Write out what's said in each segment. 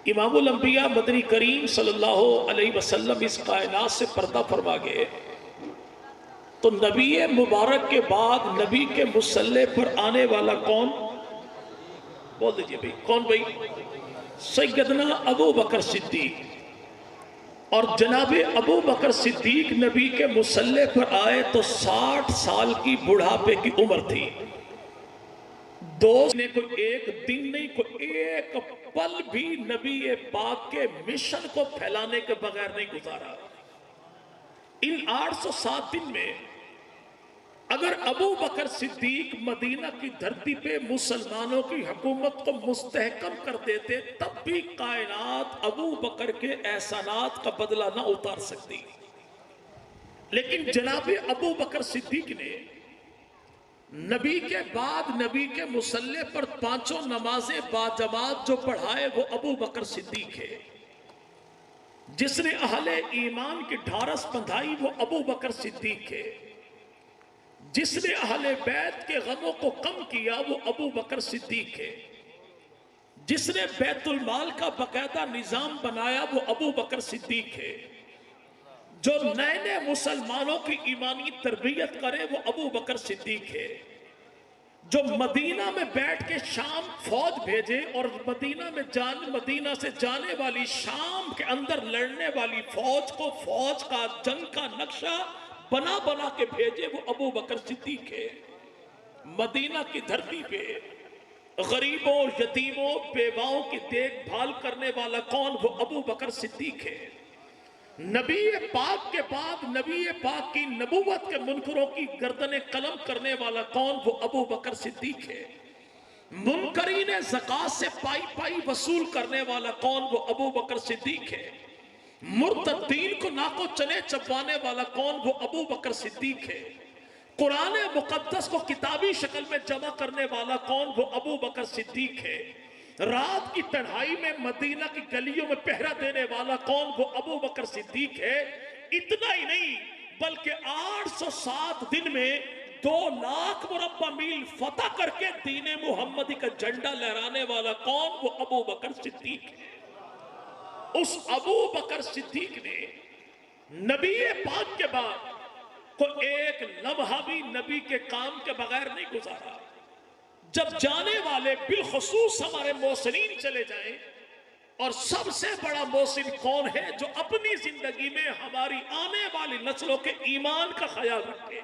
इमामुल अंबिया मदनी करीम सल्लल्लाहु अलैहि वसल्लम इस कायनात से पर्दा फरमा गए तो नबी मुबारक के बाद नबी के मुसल्ले पर आने वाला कौन? बोल दीजिए भाई, कौन भाई? सैयदना अबू बकर सिद्दीक। और जनाबे अबू बकर सिद्दीक नबी के मुसल्ले पर आए तो 60 साल की बुढ़ापे की उम्र थी। दोस्त ने कोई एक दिन नहीं, कोई एक पल भी नबी पाक के मिशन को फैलाने के बगैर नहीं गुजारा। इन 807 दिन में अगर अबू बकर सिद्दीक मदीना की धरती पे मुसलमानों की हुकूमत को मुस्तहकम कर देते तब भी कायनात अबू बकर के एहसानात का बदला ना उतार सकती। लेकिन जनाबे अबू बकर सिद्दीक ने नबी के बाद नबी के मुसल्ले पर 5 नमाजें बाजमात जो पढ़ाए वो अबू बकर सिद्दीक है। जिसने अहले ईमान की ढारस बंधाई वो अबू बकर सिद्दीक है। जिसने अहले बैत के गमों को कम किया वो अबू बकर सिद्दीक है। जिसने बैतुल माल का बाकायदा निजाम बनाया वो अबू बकर सिद्दीक है। जो नए नए मुसलमानों की ईमानी तरबियत करे वो अबू बकर सिद्दीक है। जो मदीना में बैठ के शाम फौज भेजे और मदीना से जाने वाली शाम के अंदर लड़ने वाली फौज को फौज का जंग का नक्शा बना बना के भेजे वो अबू बकर सिद्दीक है। मदीना की धरती पे गरीबों, यतीमों, बेवाओं की देखभाल करने वाला कौन? वो अबू बकर सिद्दीक है। नबी पाक के बाद नबी पाक की नबूवत के मुनकरों की गर्दने कलम करने वाला कौन? वो अबू बकर सिद्दीक है। मुनकरीन ज़कात से पाई पाई वसूल करने वाला कौन? वो अबू बकर सिद्दीक है। मुर्तद्दीन को नाको चने चबाने वाला कौन? वो अबू बकर सिद्दीक है। कुरान मुकद्दस को किताबी शक्ल में जमा करने वाला कौन? वो अबू बकर सिद्दीक है। रात की तन्हाई में मदीना की गलियों में पहरा देने वाला कौन? वो अबू बकर सिद्दीक है। इतना ही नहीं बल्कि 807 दिन में 2 लाख मुरब्बा मील फतह करके दीन मुहम्मदी का झंडा लहराने वाला कौन? वो अबू बकर सिद्दीक है। उस अबू बकर सिद्दीक ने नबी पाक के बाद को एक लम्हा भी नबी के काम के बगैर नहीं गुजारा। जब जाने वाले बिलखसूस हमारे मोहसिनीन चले जाएं, और सबसे बड़ा मोहसिन कौन है? जो अपनी जिंदगी में हमारी आने वाली नस्लों के ईमान का ख्याल रखे।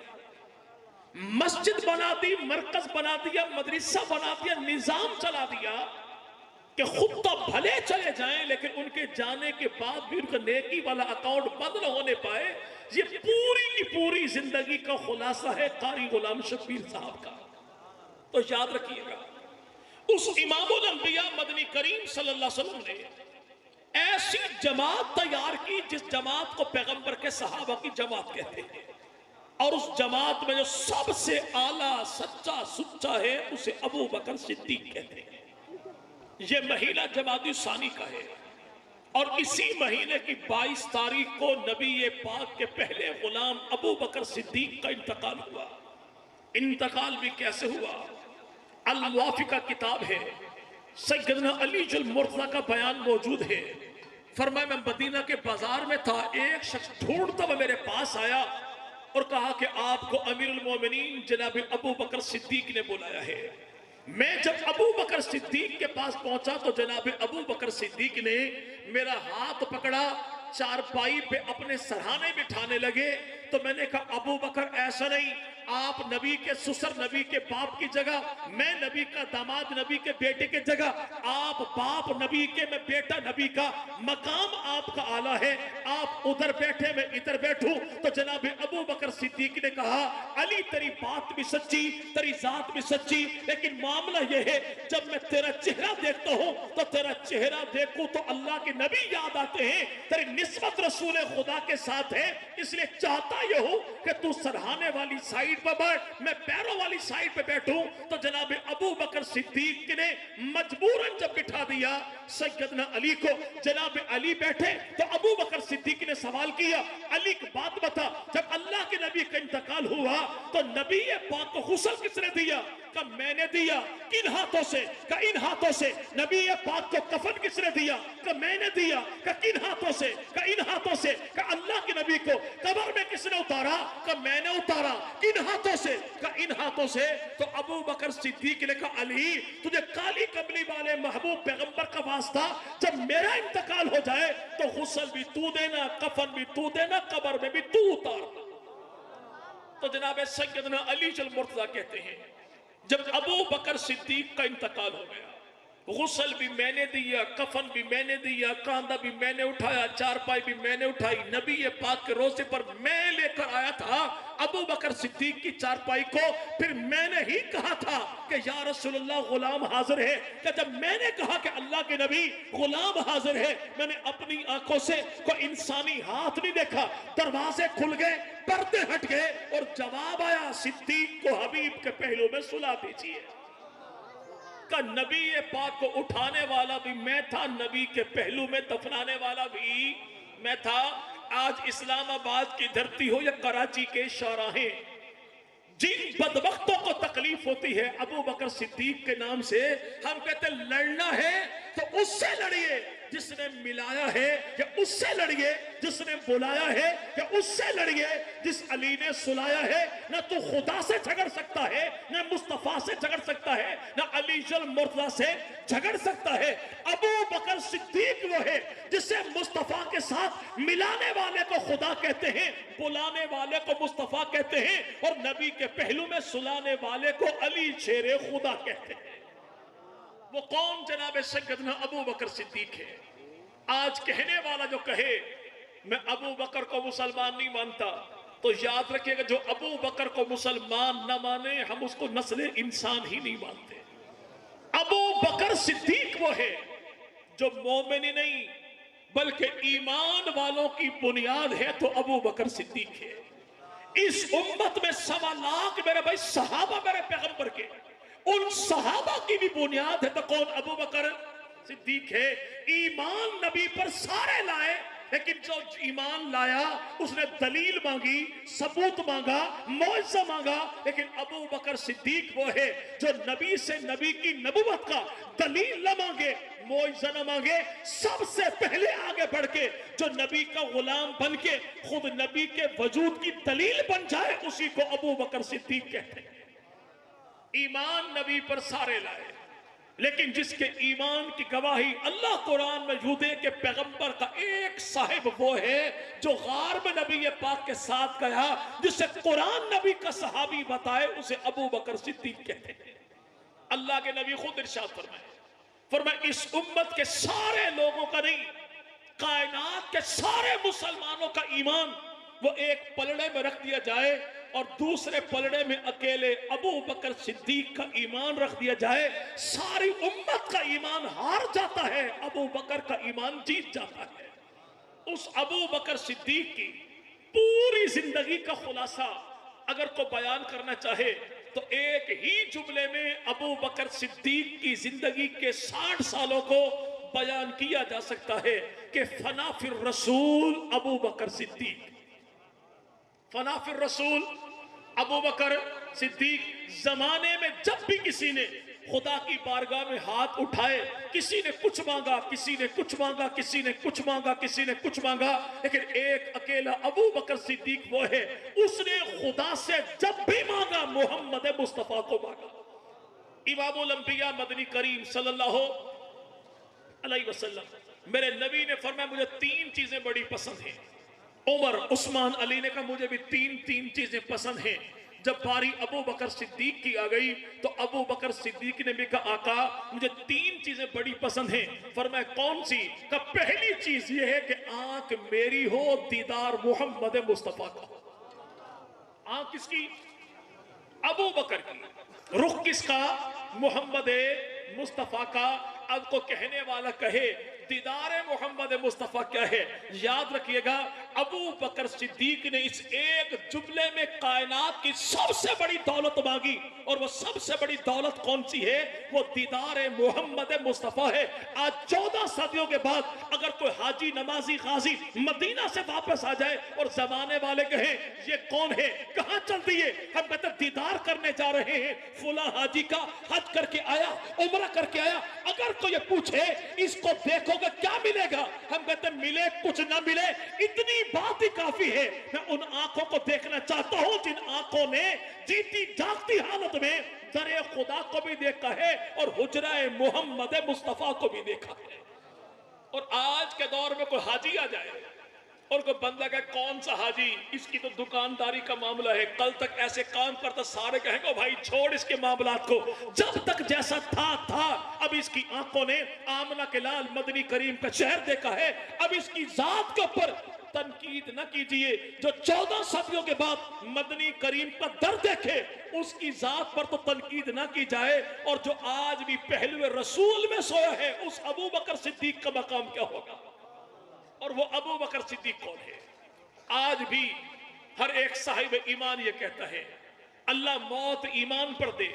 मस्जिद बना दी, मरकज बना दिया, मदरसा बना दिया, निजाम चला दिया कि खुद तो भले चले जाएं लेकिन उनके जाने के बाद भी उनका नेकी वाला अकाउंट बंद न होने पाए। ये पूरी की पूरी जिंदगी का खुलासा है कारी गुलाम शब्बीर साहब का। तो याद रखिएगा, उस इमामुल अंबिया मदनी करीम सल्लल्लाहु अलैहि वसल्लम ने ऐसी जमात तैयार की जिस जमात को पैगंबर के सहाबा की जमात कहते हैं। और उस जमात में जो सबसे आला सच्चा सुच्चा है उसे अबू बकर सिद्दीक कहते हैं। ये महीना जमादी सानी का है और इसी महीने की 22 तारीख को नबी पाक के पहले गुलाम अबू बकर सिद्दीक का इंतकाल हुआ। इंतकाल भी कैसे हुआ? अल-मुवाफिका किताब है, सैयदना अली जुल मुर्तज़ा का बयान मौजूद है। फरमाया मैं मदीना के बाजार में था, एक शख्स ढूंढता हुआ मेरे पास आया और कहा कि आपको अमीरुल मोमिनीन जनाब अबू बकर सिद्दीक ने बुलाया है। मैं जब अबू बकर सिद्दीक के पास पहुंचा तो जनाब अबू बकर सिद्दीक ने मेरा हाथ पकड़ा, चारपाई पे अपने सरहाने बिठाने लगे। तो मैंने कहा अबू बकर ऐसा नहीं, आप नबी के ससुर नबी के बाप की जगह, मैं नबी का दामाद नबी के बेटे की जगह, आप बाप नबी के, मैं बेटा नबी का, मकाम आपका आला है, आप उधर बैठे मैं इधर बैठूं। तो जनाब अबू बकर सिद्दीक ने कहा अली तेरी बात भी सच्ची, तेरी जात भी सच्ची, लेकिन मामला यह है जब मैं तेरा चेहरा देखता हूं तो तेरा चेहरा देखूं तो अल्लाह के नबी याद आते हैं, तेरी निस्बत रसूल खुदा के साथ है, इसलिए चाहता यह हूं कि तू सरहाने वाली साइड पर बैठ, मैं पैरों वाली साइड पे बैठूं। तो जनाब अबू बकर सिद्दीक ने मजबूरन जब बिठा दिया सैयदना अली को, जनाब अली बैठे तो अबू बकर सिद्दीक ने सवाल किया अली की बात बता, जब अल्लाह के नबी का इंतकाल हुआ तो नबी पाक को गुस्ल किसने दिया? का मैंने दिया। किन हाथों से? का इन हाथों से। नबी पाक को कफन किसने दिया? का मैंने दिया। का किन हाथों से? का इन हाथों से। का अल्लाह के नबी को कब्र में किसने उतारा? का मैंने उतारा। किन हाथों से? का इन हाथों से। तो अबू बकर सिद्दीक ने कहा, अली तुझे काली कमली वाले महबूब पैगंबर का वास्ता, जब मेरा इंतकाल हो जाए तो गुस्ल भी तू देना, कफन भी तू देना, कब्र में भी तू उतारना। तो जनाब सैयदना अली जल मुर्तजा कहते हैं, जब अबू बकर सिद्दीक का इंतकाल हो गया, गुस्ल भी मैंने दिया, कफन भी मैंने दिया, कांधा भी मैंने उठाया, चारपाई भी मैंने उठाई, नबी पाक के रोज़े पर मैं लेकर आया था अबू बकर सिद्दीक की चारपाई को। फिर मैंने ही कहा था कि या रसूलुल्लाह गुलाम हाजिर है। कि जब मैंने कहा कि अल्लाह के नबी गुलाम हाजिर है, मैंने अपनी आंखों से कोई इंसानी हाथ नहीं देखा। दरवाजे खुल गए, पर्दे हट गए और जवाब आया, सिद्दीक को हबीब के पहलू में सुला दीजिए। का नबी पाक को उठाने वाला भी मैं था, नबी के पहलू में दफनाने वाला भी मैं था। आज इस्लामाबाद की धरती हो या कराची के शाहराहे, जिन बदबख्तों को तकलीफ होती है अबू बकर सिद्दीक के नाम से, हम कहते लड़ना है तो उससे लड़िए जिसने मिलाया है, या उससे लड़िए जिसने बुलाया है, या उससे लड़िए जिस अली ने सुलाया है। ना तो खुदा से झगड़ सकता है, ना मुस्तफा से झगड़ सकता है, ना अली जल मुर्तजा से झगड़ सकता है। अबू बकर सिद्दीक वो है जिसे मुस्तफा के साथ मिलाने वाले को खुदा कहते हैं, बुलाने वाले को मुस्तफा कहते हैं, और नबी के पहलू में सुलाने वाले को अली शेरे खुदा कहते हैं। वो कौन? जनाब सैयदना अबू बकर सिद्दीक है। आज कहने वाला जो कहे मैं अबू बकर को मुसलमान नहीं मानता, तो याद रखिएगा, जो अबू बकर को मुसलमान न माने हम उसको नस्ल इंसान ही नहीं मानते। अबू बकर सिद्दीक वो है जो मोमिन ही नहीं बल्कि ईमान वालों की बुनियाद है, तो अबू बकर सिद्दीक है। इस उम्मत में 1.25 लाख मेरे भाई सहाबा मेरे पैगंबर के, उन सहाबा की भी बुनियाद है तो कौन? अबू बकर सिद्दीक है। ईमान नबी पर सारे लाए, लेकिन जो ईमान लाया उसने दलील मांगी, सबूत मांगा, मौजज़ा मांगा। लेकिन अबू बकर सिद्दीक वो है जो नबी से नबी की नबूवत का दलील न मांगे, मौजज़ा न मांगे, सबसे पहले आगे बढ़ के जो नबी का गुलाम बन के खुद नबी के वजूद की दलील बन जाए, उसी को अबू बकर सिद्दीक कहते हैं। ईमान नबी पर सारे लाए, लेकिन जिसके ईमान की गवाही अल्लाह कुरान में यूदे के पैगंबर का एक साहिब वो है जो गार में नबी पाक के साथ गया, जिसे कुरान नबी का सहाबी बताए, उसे अबू बकर सिद्दीक कहते हैं। अल्लाह के नबी खुद इरशाद फरमाए इस उम्मत के सारे लोगों का नहीं, कायनात के सारे मुसलमानों का ईमान वो एक पलड़े में रख दिया जाए और दूसरे पलड़े में अकेले अबू बकर सिद्दीक का ईमान रख दिया जाए, सारी उम्मत का ईमान हार जाता है, अबू बकर का ईमान जीत जाता है। उस अबू बकर सिद्दीक की पूरी जिंदगी का खुलासा अगर को बयान करना चाहे तो एक ही जुमले में अबू बकर सिद्दीक की जिंदगी के 60 सालों को बयान किया जा सकता है कि फना फिर रसूल अबू बकर सिद्दीक, फना फिर रसूल अबू बकर सिद्दीक। जमाने में जब भी किसी ने खुदा की बारगाह में हाथ उठाए, किसी ने कुछ मांगा, किसी ने कुछ मांगा, किसी ने कुछ मांगा, किसी ने कुछ मांगा, लेकिन एक अकेला अबू बकर सिद्दीक वो है, उसने खुदा से जब भी मांगा मोहम्मद मुस्तफा को मांगा। इमामुल अंबिया मदनी करीम सल्लल्लाहु अलैहि वसल्लम, मेरे नबी ने फरमाया मुझे 3 चीजें बड़ी पसंद हैं। उमर, उस्मान, अली ने कहा मुझे भी 3 चीजें पसंद हैं। जब बारी अबू बकर सिद्दीक की आ गई तो अबू बकर सिद्दीक ने भी कहा आका मुझे 3 चीजें बड़ी पसंद हैं। फरमाया कौन सी? का पहली चीज ये है कि आंख मेरी हो दीदार मोहम्मद मुस्तफा का। आंख किसकी? अबू बकर की। रुख किसका? मोहम्मद मुस्तफा का। अब को कहने वाला कहे दीदार मोहम्मद मुस्तफा क्या है? याद रखिएगा अबू बकर सिद्दीक ने इस एक जुमले में कायनात की सबसे बड़ी दौलत मांगी, और वो सबसे बड़ी दौलत कौन सी है? वो दीदार मोहम्मद मुस्तफा है। आज 14 सदियों के बाद अगर कोई हाजी नमाजी गाजी मदीना से वापस आ जाए और जमाने वाले कहें ये कौन है, कहां चल दिए, हम कहते दीदार करने जा रहे हैं फुला हाजी का, हज करके आया, उम्रा करके आया। अगर कोई ये पूछे इसको देखोगे क्या मिलेगा, हम कहते मिले कुछ ना मिले, इतनी बात ही काफी है। मैं उन आंखों को देखना चाहता हूं जिन आंखों ने जीती जागती हालत में दरे खुदा को भी देखा है और हुजरा मोहम्मद मुस्तफा को भी देखा है। और आज के दौर में कोई हाजी आ जाए और कोई बंदा कहे कौन सा हाजी, इसकी तो दुकानदारी का मामला है, कल तक ऐसे काम करता, सारे कहेंगे भाई छोड़ इसके मामलात को, जब तक जैसा था। अब इसकी आंखों ने आमना के लाल मदनी करीम का शहर देखा है, अब इसकी जात के ऊपर तनकीद न कीजिए। जो 14 सदियों के बाद मदनी करीम का दर देखे उसकी जात पर तो तनकीद ना की जाए। और जो आज भी पहलुए रसूल में सोया है उस अबू बकर सिद्दीक का मकाम क्या होगा? और वो अबू बकर सिद्दीक कौन है? आज भी हर एक साहिब ईमान ये कहता है अल्लाह मौत ईमान पर दे,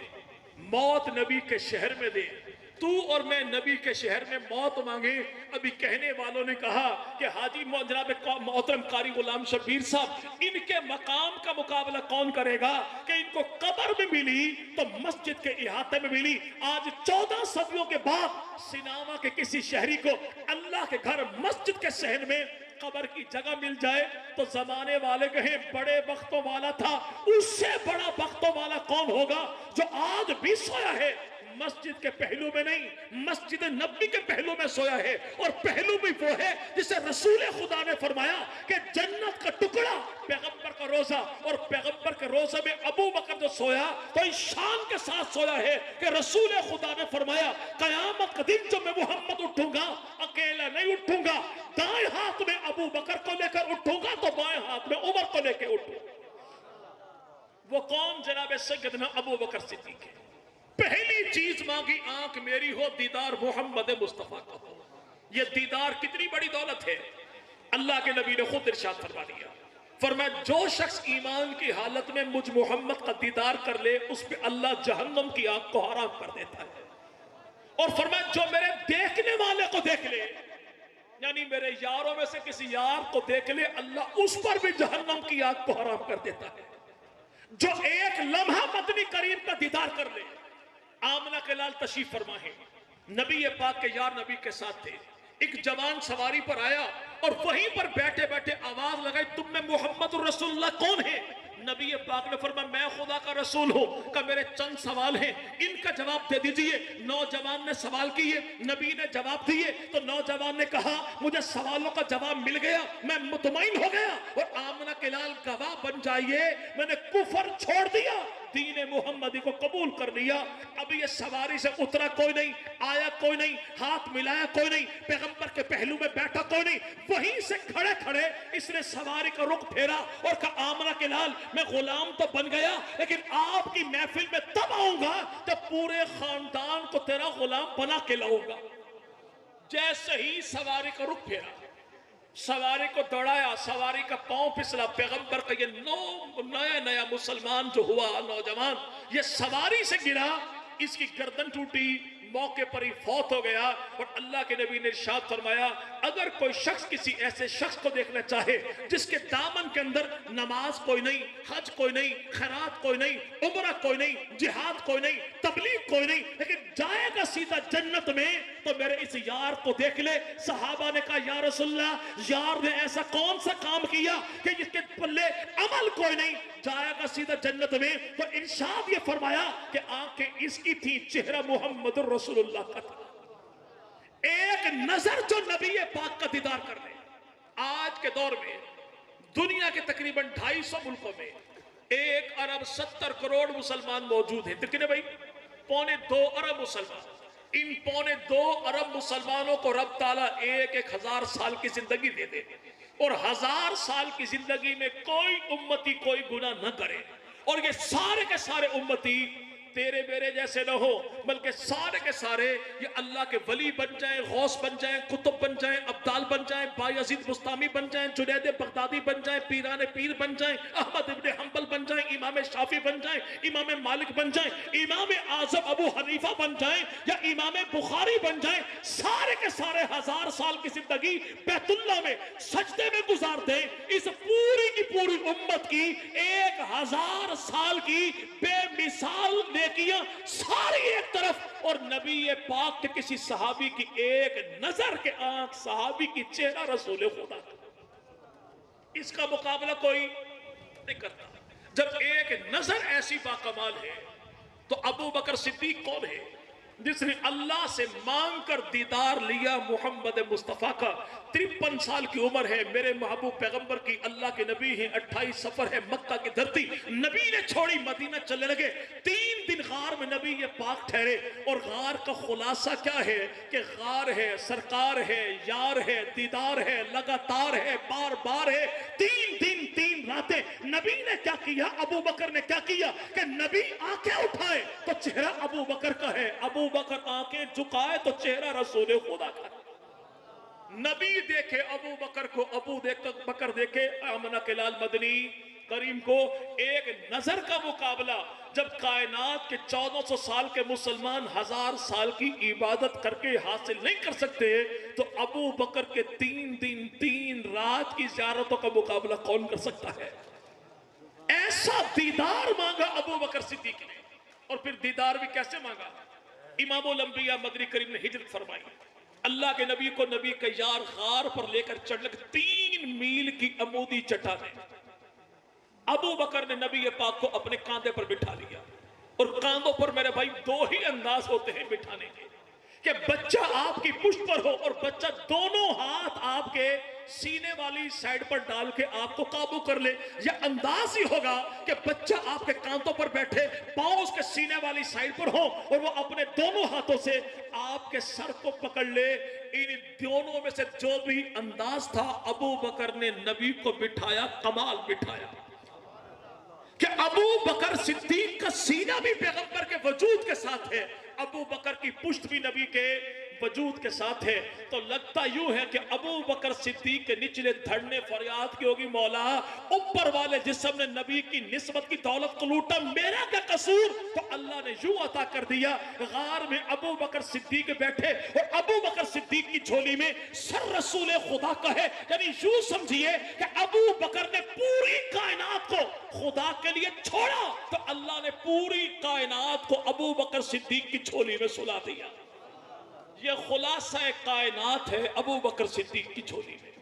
मौत नबी के शहर में दे। तू और मैं नबी के शहर में मौत मांगे। अभी कहने वालों ने कहा कि हाजी जनाब मोहतरम कारी गुलाम शबीर साहब, इनके मकाम का मुकाबला कौन करेगा कि इनको कब्र में मिली तो मस्जिद के इहाते में मिली। आज 14 सदियों के बाद सिनामा के किसी शहरी को अल्लाह के घर मस्जिद के शहर में कब्र की जगह मिल जाए तो जमाने वाले कहें बड़े वक्तों वाला था, उससे बड़ा वक्तों वाला कौन होगा जो आज भी सोया है मस्जिद के पहलू में नहीं, मस्जिद नबी के पहलू में सोया है। और पहलू भी वो है जिसे रसूल खुदा ने फरमाया कि जन्नत का टुकड़ा पैगंबर का रोजा, और पैगंबर के रोजे में अबू बकर जो सोया तो इस शान के साथ सोया है कि रसूल खुदा ने फरमाया कयामत का दिन जब मैं मोहम्मद उठूंगा अकेला नहीं उठूंगा, दाएं हाथ में अबू बकर को लेकर उठूंगा तो बाएं हाथ में उमर को लेकर उठूंगा। वो कौन? जनाब सैयदना अबू बकर सिद्दीक है। पहली चीज मांगी आंख मेरी हो दीदार मोहम्मद मुस्तफा का हो। यह दीदार कितनी बड़ी दौलत है। अल्लाह के नबी ने खुद इरशाद फरमा दिया, फरमाया जो शख्स ईमान की हालत में मुझ मोहम्मद का दीदार कर ले उस पे अल्लाह जहन्नम की आग को हराम कर देता है। और फरमाया जो मेरे देखने वाले को देख ले, यानी मेरे यारों में से किसी यार को देख ले, अल्लाह उस पर भी जहन्नम की आग को हराम कर देता है। जो एक लम्हा मदनी करीम का दीदार कर ले। आमना के लाल तशरीफ फरमा है, नबी पाक के यार नबी के साथ थे। एक जवान सवारी पर आया और वहीं पर बैठे बैठे आवाज लगाई, तुम में मोहम्मद रसूलुल्लाह कौन है? नबी पाक ने फरमाया मैं खुदा का रसूल हूं। का मेरे चंद सवाल हैं, इनका जवाब दे दीजिए। नौजवान ने सवाल किए, नबी ने जवाब दिए। तो नौजवान ने कहा मुझे सवालों का जवाब मिल गया, मैं मुतमईन हो गया और आमना के लाल गवाह बन जाइए, मैंने कुफर छोड़ दिया, दीन मोहम्मदी को कबूल कर लिया। अब ये सवारी से उतरा कोई नहीं, आया कोई नहीं, हाथ मिलाया कोई नहीं, पैगंबर के पहलू में बैठा कोई नहीं। वहीं से खड़े खड़े इसने सवारी का रुख फेरा और कहा आमना के लाल मैं गुलाम तो बन गया, लेकिन आपकी महफिल में तब आऊंगा जब पूरे खानदान को तेरा गुलाम बना के लाऊंगा। जैसे ही सवारी का रुख फेरा, सवारी को दौड़ाया, सवारी का पांव फिसला, पैगंबर का ये नया नया मुसलमान जो हुआ नौजवान, ये सवारी से गिरा, इसकी गर्दन टूटी, मौके पर ही फौत हो गया। और अल्लाह के नबी ने इरशाद फरमाया अगर कोई शख्स किसी ऐसे शख्स को देखना चाहे जिसके दामन के अंदर नमाज कोई नहीं, हज कोई नहीं, खैरात कोई नहीं, उम्रा कोई नहीं, जिहाद कोई नहीं, तबलीग कोई नहीं, लेकिन जाएगा सीधा जन्नत में, तो मेरे इस यार को देख ले। सहाबा ने कहा या रसूलल्लाह, यार ने ऐसा कौन सा काम किया कि जिसके पल्ले अमल कोई नहीं, जाएगा सीधा जन्नत में? तो इरशाद ये फरमाया कि आंखें इसकी थी, चेहरा मोहम्मद रसूलुल्लाह का था। एक नजर जो नबी पाक का दीदार कर ले। आज के दौर में दुनिया के तकरीबन 250 मुल्कों में 1 अरब 70 करोड़ मुसलमान मौजूद हैं। कितने भाई? 2.25 अरब मुसलमान। इन 2.25 अरब मुसलमानों को रब ताला 1,000 साल की जिंदगी दे दे और 1000 साल की जिंदगी में कोई उम्मती कोई गुनाह न करे, और ये सारे के सारे उम्मती तेरे मेरे जैसे न हो, बल्कि सारे के सारे ये अल्लाह के वली बन जाएं, गौस बन जाएं, कुतुब बन जाएं, अब्दाल बन जाएं, बायजीद बुस्तामी बन जाएं, जुनैद बगदादी बन जाएं, पीरान पीर बन जाएं, अहमद इब्ने हंबल बन जाएं, इमाम शाफी बन जाएं, इमाम मालिक बन जाएं, इमाम आजम अबू हनीफा बन जाएं या इमाम बुखारी बन जाएं, सारे के सारे 1000 साल की जिंदगी बैतुल्लाह में सजदे में गुजार दें, इस पूरी की पूरी उम्मत की 1000 साल की बेमिसाल नेकियां सारी एक तरफ, और नबी पाक के किसी सहाबी की एक नजर के आंख सहाबी की चेहरा रसूल खुदा, इसका मुकाबला कोई नहीं करता। जब एक नजर ऐसी बाकमाल है तो अबू बकर सिद्दीक कौन है जिसने अल्लाह से मांग कर दीदार लिया मोहम्मद मुस्तफ़ा का। 53 साल की उम्र है, मेरे महबूब पैगंबर की, अल्लाह के नबी हैं, 28 सफर है, मक्का की धरती नबी ने छोड़ी, मदीना चलने लगे। 3 दिन गार में नबी ये पाक ठहरे, और गार का खुलासा क्या है कि गार है, सरकार है, यार है, दीदार है, लगातार है, बार बार है। 3 दिन 3 रातें नबी ने क्या किया, अबू बकर ने क्या किया कि नबी आंखें उठाए तो चेहरा अबू बकर का है, अबू बकर आंखें झुकाए तो चेहरा रसूल खुदा का। नबी देखे अबू बकर को, अबू बकर देखे आमना के लाल मदनी करीम को। एक नजर का मुकाबला जब कायनात के 1400 साल के मुसलमान 1000 साल की इबादत करके हासिल नहीं कर सकते, तो अबू बकर के 3 दिन 3 रात की ज़ियारतों का मुकाबला कौन कर सकता है। ऐसा दीदार मांगा अबू बकर सिद्दीक ने, और फिर दीदार भी कैसे मांगा। इमामुल अंबिया मदनी करीम ने हिजरत फरमाई, अल्लाह के नबी को नबी के यार गार पर लेकर चढ़ लगे, 3 मील की अमूदी चट्टानें। अबू बकर ने नबी पाक को अपने कांधे पर बिठा लिया, और कांधों पर मेरे भाई 2 ही अंदाज होते हैं बिठाने के, कि बच्चा आपकी पुष्ट पर हो और बच्चा दोनों हाथ आपके सीने वाली साइड पर डाल के आपको काबू कर ले। यह अंदाज ही होगा कि बच्चा आपके कांधों पर बैठे, पांव उसके सीने वाली साइड पर हो, और वो अपने दोनों हाथों से आपके सर को पकड़ ले। इन दोनों में से जो भी अंदाज था, अबू बकर ने नबी को बिठाया, कमाल बिठाया कि अबू बकर सिद्दीक का सीना भी पैगंबर के वजूद के साथ है, अबू बकर की पुष्ट भी नबी के वजूद के साथ है। तो लगता यूं है कि अबू बकर सिद्दीक के निचले धड़ने फरियाद की होगी, मौला ऊपर वाले जिस्म ने नबी की निस्बत की दौलत को लूटा, मेरा क्या कसूर। तो अल्लाह ने यूं अता कर दिया, गार में अबू बकर सिद्दीक बैठे, और अबू बकर सिद्दीक की झोली में सर रसूल खुदा का है। यानी यूं समझिए कि अबू बकर ने पूरी कायनात को खुदा के लिए छोड़ा, तो अल्लाह ने पूरी कायनात को अबू बकर सिद्दीक की झोली में सुला दिया। यह खुलासा कायनात है अबू बकर सिद्दीक की झोली में।